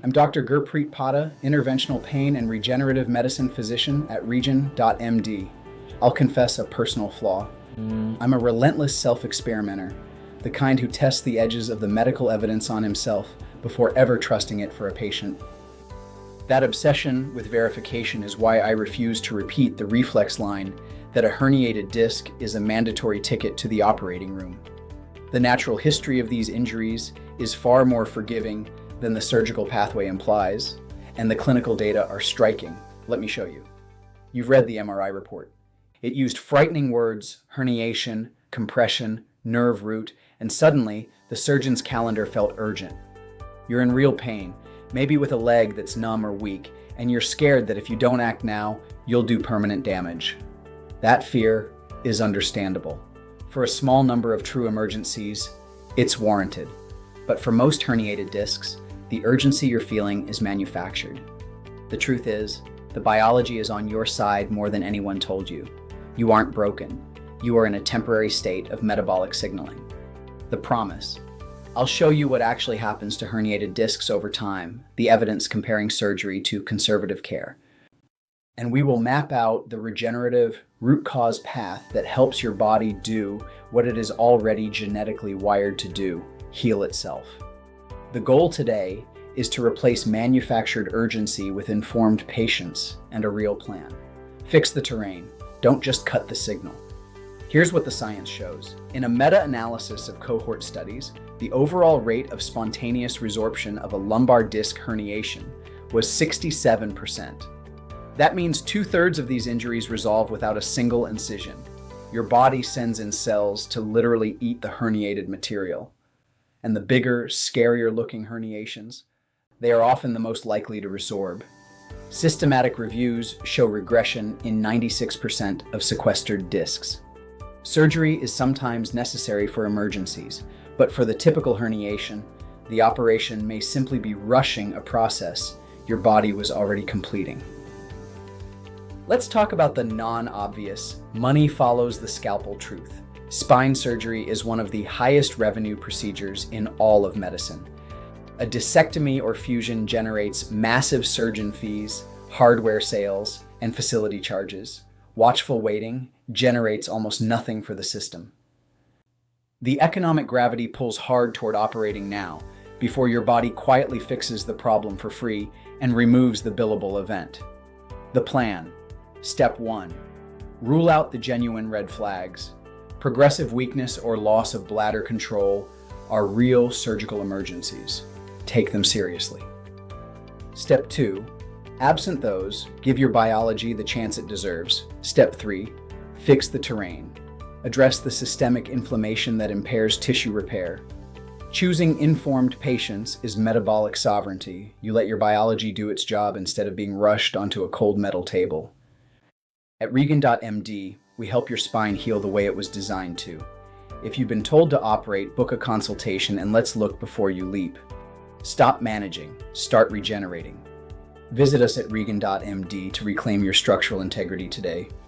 I'm Dr. Gurpreet Padda, interventional pain and regenerative medicine physician at Regen.MD. I'll confess a personal flaw. I'm a relentless self-experimenter, the kind who tests the edges of the medical evidence on himself before ever trusting it for a patient. That obsession with verification is why I refuse to repeat the reflex line that a herniated disc is a mandatory ticket to the operating room. The natural history of these injuries is far more forgiving than the surgical pathway implies, and the clinical data are striking. Let me show you. You've read the MRI report. It used frightening words, herniation, compression, nerve root, and suddenly the surgeon's calendar felt urgent. You're in real pain, maybe with a leg that's numb or weak, and you're scared that if you don't act now, you'll do permanent damage. That fear is understandable. For a small number of true emergencies, it's warranted. But for most herniated discs, the urgency you're feeling is manufactured. The truth is, the biology is on your side more than anyone told you. You aren't broken. You are in a temporary state of metabolic signaling. The promise. I'll show you what actually happens to herniated discs over time, the evidence comparing surgery to conservative care. And we will map out the regenerative root cause path that helps your body do what it is already genetically wired to do, heal itself. The goal today is to replace manufactured urgency with informed patience and a real plan. Fix the terrain. Don't just cut the signal. Here's what the science shows. In a meta-analysis of cohort studies, the overall rate of spontaneous resorption of a lumbar disc herniation was 67%. That means 2/3 of these injuries resolve without a single incision. Your body sends in cells to literally eat the herniated material. And the bigger, scarier-looking herniations, they are often the most likely to resorb. Systematic reviews show regression in 96% of sequestered discs. Surgery is sometimes necessary for emergencies, but for the typical herniation, the operation may simply be rushing a process your body was already completing. Let's talk about the non-obvious, money follows the scalpel truth. Spine surgery is one of the highest revenue procedures in all of medicine. A discectomy or fusion generates massive surgeon fees, hardware sales, and facility charges. Watchful waiting generates almost nothing for the system. The economic gravity pulls hard toward operating now, before your body quietly fixes the problem for free and removes the billable event. The plan. Step 1. Rule out the genuine red flags. Progressive weakness or loss of bladder control are real surgical emergencies. Take them seriously. Step 2. Absent those, give your biology the chance it deserves. Step 3. Fix the terrain. Address the systemic inflammation that impairs tissue repair. Choosing informed patience is metabolic sovereignty. You let your biology do its job instead of being rushed onto a cold metal table. At Regen.MD, we help your spine heal the way it was designed to. If you've been told to operate, book a consultation and let's look before you leap. Stop managing, start regenerating. Visit us at Regen.MD to reclaim your structural integrity today.